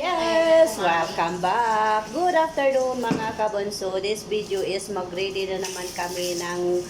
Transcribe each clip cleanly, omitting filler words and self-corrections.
Yes, welcome back. Good afternoon mga kabunso. This video is mag-ready na naman kami ng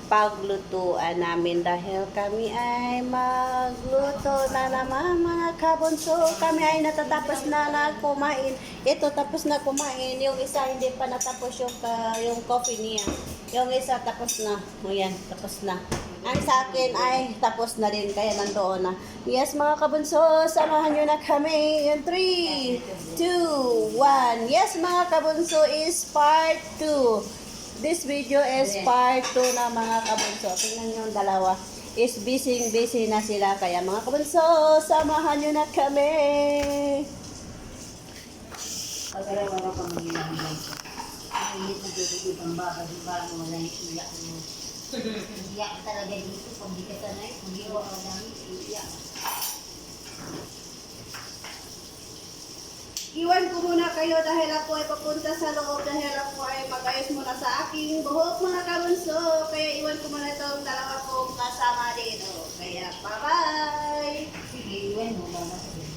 paglutuan namin dahil kami ay magluto na naman mga kabunso. Kami ay natatapos na kumain. Ito tapos na kumain. Yung isa hindi pa natapos yung coffee niya. Yung isa tapos na. O yan, tapos na. Ang sa akin ay tapos na rin, kaya nandoon na. Yes, mga kabunso, samahan nyo na kami. In 3, 2, 1. Yes, mga kabunso is part 2. This video is part 2 na mga kabunso. Tingnan nyo yung dalawa. Is busy na sila. Kaya mga kabunso, samahan nyo na kami. Pagkara wala pa mangyayang guys. Ang init na tutugod ang baba, di ba mo wala yung iyak mo. Iyak talaga dito, pag di ka sanay, kung di ka dami, iyak. Iwan ko muna kayo dahil ako ay papunta sa loob dahil ako ay mag-ayos muna sa aking buhok mga kabunso. Kaya iwan ko muna itong dalawa kong kasama dito. Kaya bye-bye! Sige, iwan mo, baba ka din.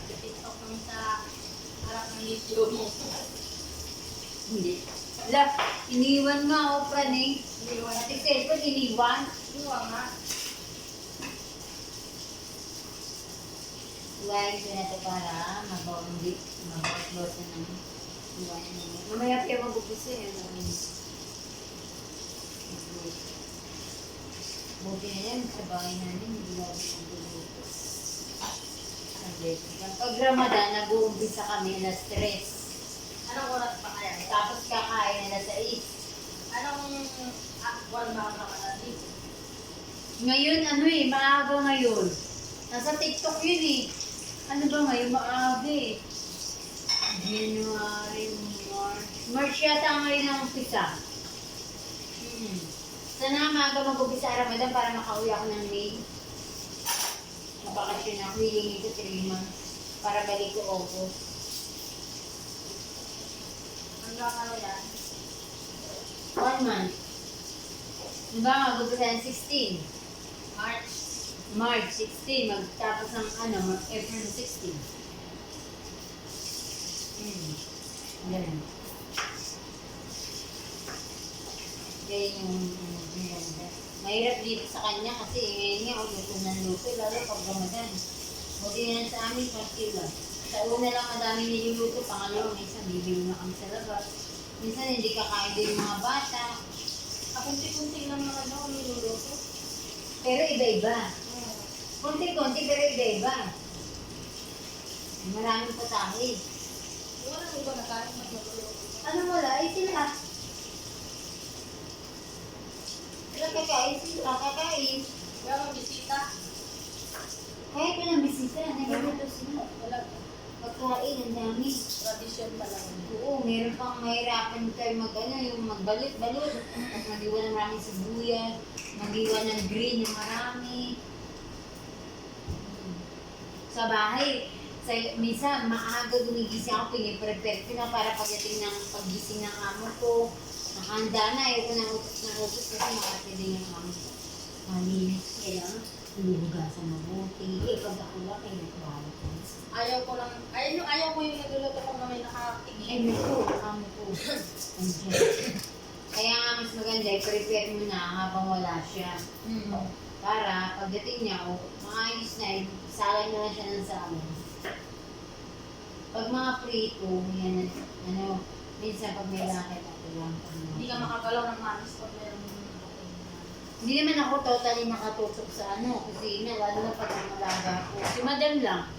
TikTok mo sa harap ng YouTube mo. Hindi. La, iniwan nga ako, praning. Pati cellphone, iniwan. Iwan nga. Iwan ko na ito para mag-upload na ng iwan niya. Mamaya pa yung mag-upisa yun. Buti na yan, sa bahay namin, hindi lang magluluto. Pag Ramadan, nag-uumpisa kami na stress. Anong oras pa kaya? Tapos kakain na 6. Anong buwan ba ang nakala dito? Ngayon, maaga ngayon. Nasa TikTok yun eh. Ano ba ngayon? Maaga eh. January, March yata ngayon ang umpisa. Sana maaga mag-umpisa Ramadan para makauwi ako ng May. Mabakasyon ako, hilingi ko 3 months para balik ko August. Hanggang ano yan? 1 month. Diba, mag-umpisa ng 16. March 16, magtapos ng April 16. Ganun. Ganyan yung mahirap dito sa kanya kasi ngayon nga, luto ng luto, lalo pag Ramadan. Buti yan sa amin, konti lang. Sa una lang madami niluluto, pangalawa, minsan bibili na kami sa labas. Minsan hindi kakain din yung mga bata. Kunti-kunti lang naman ako niluluto. Pero iba-iba. Konti-konti pero iba-iba. Maraming patahe. Wala nang iba na kahit mas magluluto. Ano wala? Eh sila. Sila kakain sila. Kakain. Wala mang bisita. Kahit walang bisita, nagluluto sila. Wala. Pagkain, ang dami. Tradisyon pa lang. Oo, meron pang mahirapan tayo yung magbalot-balot. Mag-iwan ng maraming sibuyas. Mag-iwan ng green ng marami. Sa bahay, minsan maaga gumigising ako, piniprepare ko na para pagdating ng paggising ng amo ko. Nakahanda na, ayoko ng utos kasi makatili yung amo ko. Malinis kailangan, hulugasan mabuti. Pag ako lang, nagbabalot ko. Ayaw ko yung nagluluto kung may nakatingin. Ay, ko, amo ko. Kaya nga mas maganda, i-prepare mo na habang wala siya. Para pagdating niya, maayos na, salay na lang siya ng salay. Pag mga prito, yan, minsan pag may lakit ako lang. Hindi ka makagalaw ng manis pag meron Hindi naman ako totally nakatutok sa kusina, lalo na pag ang alaga ko. Si madam lang.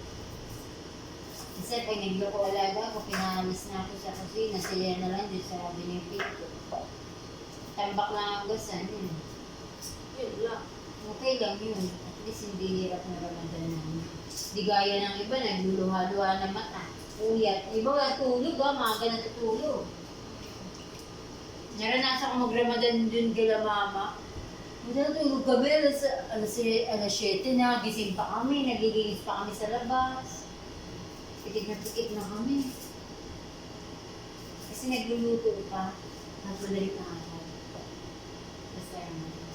Kasi pag nagloko alaga ako, pinahalis na ako sa kusina, sila na lang din sa binipito. Tambak lang ang gasan yun. Yun lang. Okay lang yun. At least hindi hirap na Ramadan namin. Di gaya ng iba, nagluluha-luha ng mata. Uyat. Iba nga tulog maaga na tutulog. Naranasan ko mag-Ramadan dun kila mama. Natulog kami, alas 7 na, gising pa kami, naglilinis pa kami sa labas. Pikit na kami. Kasi nagluluto pa, nagmadaling na araw. Basta Ramadan.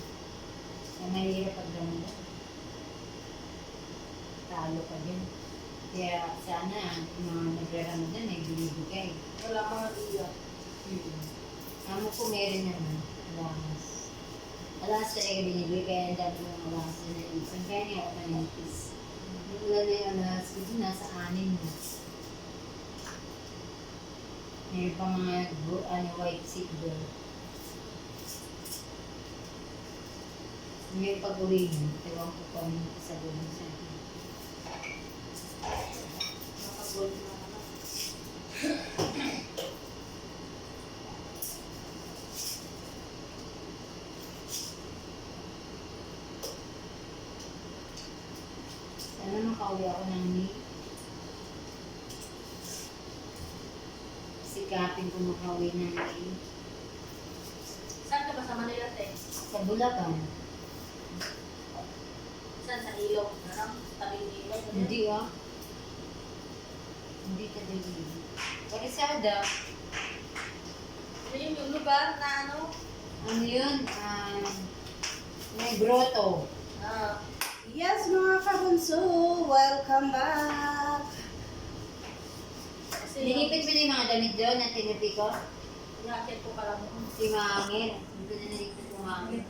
Kaya mahirap pag Ramadan. talo ka dyan. Kaya sana, yung mga nagra-Ramadan ay binibigay. Wala mga iya. Amo ko meron naman. Alas. Alas talaga binibigay, kaya ang dami ng alas na isang. Kaya niya ako manipis. Wala na yung alas ko dun, nasa 6 na. Meron pa mga white seat doon. Ngayon pag-uwi mo, tawag ko pa rin sa doon sa akin. Nakagod na naman. Sana makauwi ako ng May. Sikapin ko makauwi ng May. Saan ka ba sa Manila, te? Sa Bulacan. Saan sa ilog? Ano? Tabing ilog? Hindi ah. Hindi ka din. Parisada. Ano yung lugar na ano? Ano yun? May grotto. Ah, Yes, mga kabunso, welcome back. kasi Linipit mo na yung mga damit doon na tinipi ko. Inakit ko pala mo. Si Mangin. Hindi na nilipit ko Mangin.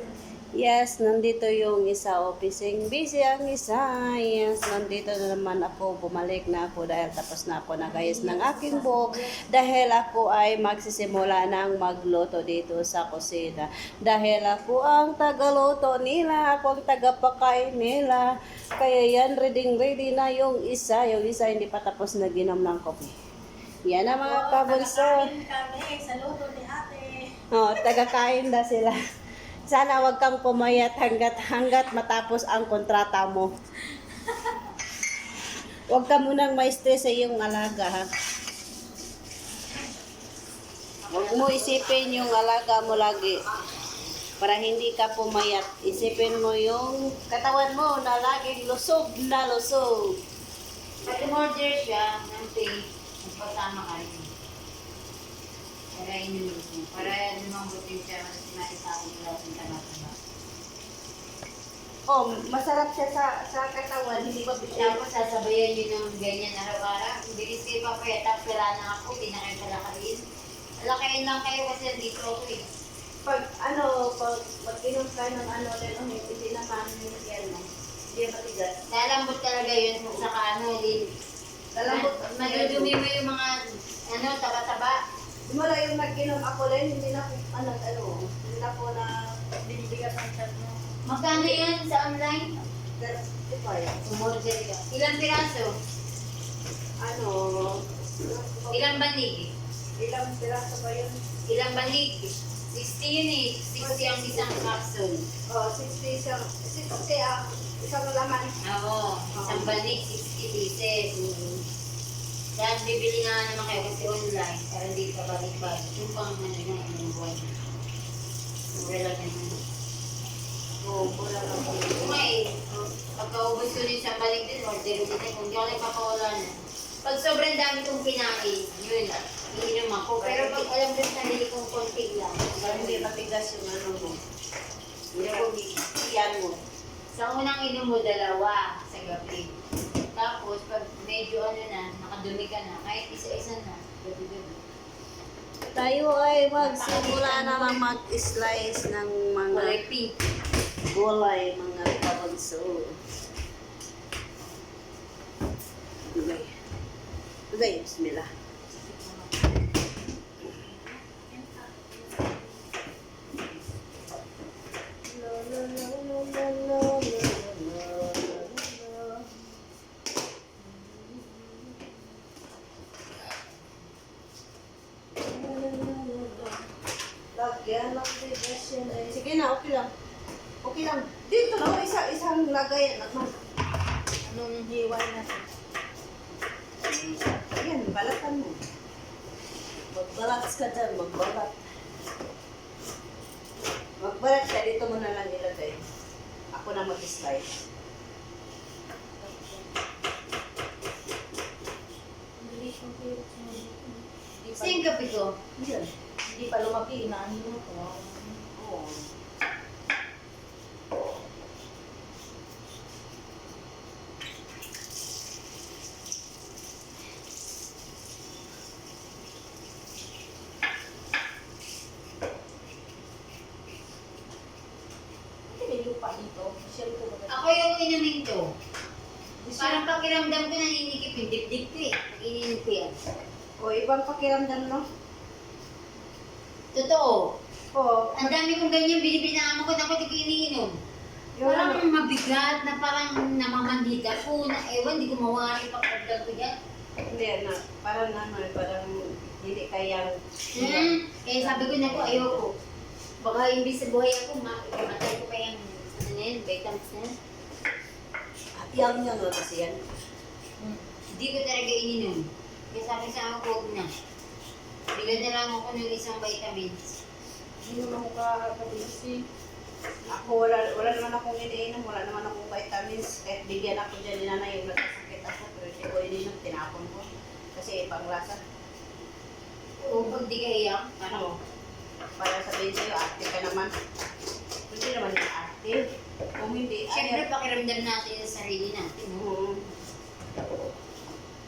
Yes, nandito yung isa officing busy ang isa. Yes, nandito na naman ako. Bumalik na ako dahil tapos na ako nagayos ng aking buhok. Dahil ako ay magsisimula ng magluto dito sa kusina. Dahil ako ang tagaluto nila, ako ang tagapakain nila. Kaya yan, ready na yung isa. Yung isa hindi pa tapos na ginom ng kopi. Yan na mga kabunso. Tagakain kami sa luto ni ate. Oh, tagakain na sila. Sana wag kang pumayat hanggat matapos ang kontrata mo. Wag ka munang ma-stress sa iyong alaga, ha? Wag mo isipin yung alaga mo lagi. Para hindi ka pumayat. Isipin mo yung katawan mo na laging lusog na lusog. Pag umorder siya ng pay, magpasama ka rin. Para inulit mo. Para lumambutin siya. Kasi sa akin nila yung tama-tama. Oh, masarap siya sa katawan, hindi ba bigyan? Tapos sasabayan nyo ng ganyan araw-araw. Bilis kayo papayat. Pera na ako. Hindi na kayo palakarin. Lakayin lang kayo kasi nandito ako eh. Pag inom ka ng hindi naman yan, no? Hindi matigas. Lalambot talaga yun sa Lalambot. Madudumi mo yung mga taba-taba. Simula yung nag-inom ako rin, hindi na hindi na po na Binibigas ang chat mo. Magkano yan sa online? 35. Umorder ka. Ilang piraso? Ilang banig? Ilang piraso ba yun? Ilang banig? 60 yun eh. 60 ang isang capsule. Oh, 60 isang laman. Oo. Isang banig, 60 pieces. Kaya bibili nga naman kayo kasi online. Para hindi ka balik-balik. Yung pang yung buwan. Mura lang naman. Oo, mura lang. Kung ay, pagkaubos ko rin sa balik din, order din din. Kung di ako nagpapawala na. Pag sobrang dami kong kinain, yun, iinom ako. Pero pag alam ko sa sarili kong konti lang, Para hindi matigas yung mo. Yung iyan mo. sa unang inom mo, 2 sa gabi. Tapos, pag medyo nakadumi ka na, kahit isa-isa na, gabi-gabi. Tayo ay magsimula na mag-slice ng mga Kulay pink. gulay, mga kabunso. Okay, bismillah. Lagyan lang bigas yan. Sige na, okay lang. Okay lang. Dito na, isang lagayan naman. Anong hiway na? Ayan, balatan mo. Magbalat ka dyan, magbalat. Magbalat siya, dito mo na lang ilagay. Ako na mag-slice. Kasi yung gabi ko, Yan. Hindi pa lumaki, inaano mo ko. Oo. Parang pakiramdam ko naninikip yung dibdib ko eh. Pag ininom ko yan. O, ibang pakiramdam, no? Totoo. O, Ang dami kong ganyan binibili na amo ko, dapat hindi ko iniinom. yung Parang ano, mabigat na parang namamandita ko na ewan, di ko mawari pakiramdam ko dyan. hindi, na, parang ano, parang hindi kayang, Kaya sabi ko na po, ayoko. Baka imbis sa buhay ako, matay ko pa yung ano na yun, vitamins na yun. yang yun, no, kasi yan. Hindi ko talaga ininom. Kaya sabi sa ako, huwag na. Bigyan na lang ako ng isang vitamins. Hindi naman ako kakabisi. Ako, wala naman akong iniinom, wala naman akong vitamins. Kahit bigyan ako dyan ni nanay yung nagkasakit ako, pero hindi ko iniinom, tinapon ko. Kasi panglasa. O pag di ka iyak, Ano, para sabihin sa'yo, arte ka naman. Hindi naman yung arte. Kung hindi, siyempre pakiramdam natin sa sarili natin. No?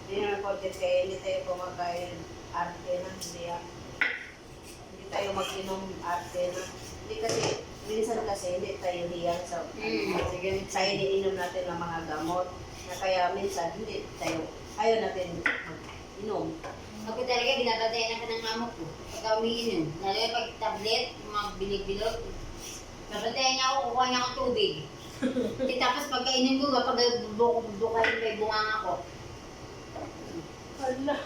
Hindi naman content kaya hindi tayo kumakain arte na, hindi yan. Hindi tayo mag-inom arte na. Hindi kasi, minsan kasi hindi tayo hiyang sa, sa iniinom natin ng mga gamot. Na kaya minsan hindi tayo, ayaw natin mag-inom. Ako talaga, binabantayan ako ng amo ko. Pagka umiinom, lalo yung pag tablet, yung mga bilig-bilog, babantayan niya ako, kukuha niya ako tubig. Tapos pagka inom ko, kapag bukayin may bunganga ko.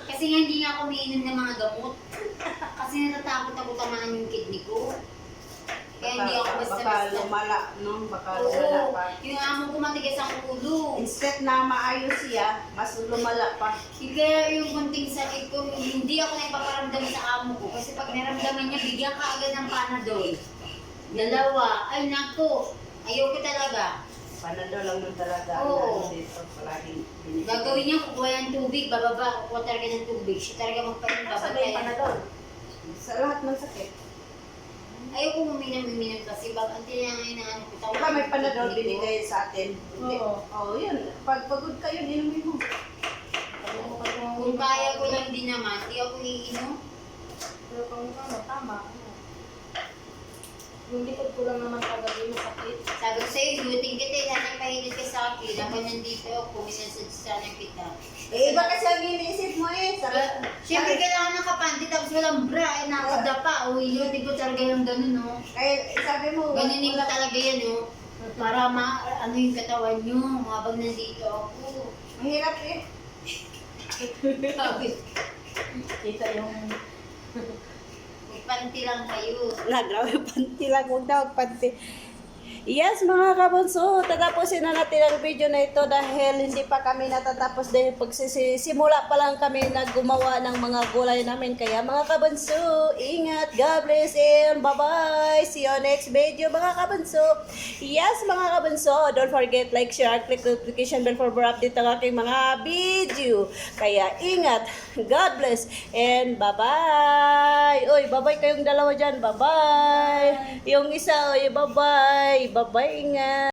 Kasi nga hindi nga ako umiinom ng mga gamot. Kasi natatakot ako tamaan yung kidney ko. Kaya hindi ako Baka basta-basta. lumala, no? Baka lumala Oo, pa. yung amo ko matigas ang ulo. Instead na maayos siya, mas lumala pa. Kaya yung kunting sakit ko, hindi ako nagpaparamdam sa amo ko. Kasi pag naramdaman niya, bigyan ka agad ng Panadol. Dalawa. Ay nako, ayoko talaga. Panadol lang nun talaga. Oo. Ano dito, palaging binibigay. Gagawin niya, kukuha ng tubig, bababa, kukuha talaga ng tubig. Siya talaga magparin, babantayan. Sa lahat ng sakit. Ayoko uminom kasi bag ang tinangay na ano ko. Di ba may Panadol binigay sa atin? Hindi. Oo. Oo, yun. Pag pagod kayo, inumin mo. Kung kaya ko lang din naman, di ako iinom. Pero kung ano, tama. Yung likod ko lang naman kagabi masakit. Sabi ko sa'yo, duting kita, sana pahinit ka sa akin. Ako nandito ako, sana kita. Eh, iba kasi ang iniisip mo eh. Sabi, Siyempre kailangan ng kapanty, tapos walang bra, eh, nakadapa. Uy, yun, di ko talaga yung ganun, no. kaya sabi mo, Ganunin ko talaga yan, no. Para ano yung katawan nyo, habang nandito ako. mahirap eh. Kita yung... Magpanty lang kayo. Grabe, panty lang. Huwag na magpanty. Yes, mga kabunso, tatapusin na natin ang video na ito dahil hindi pa kami natatapos dahil pagsisimula pa lang kami na gumawa ng mga gulay namin. Kaya mga kabunso, ingat, God bless and bye-bye. See you next video mga kabunso. Yes, mga kabunso, don't forget like, share, click the notification bell for more update ang aking mga video. Kaya ingat, God bless and bye-bye. Oy, bye-bye kayong dalawa dyan, bye-bye. Yung isa, oy, bye-bye. Bye-bye nga.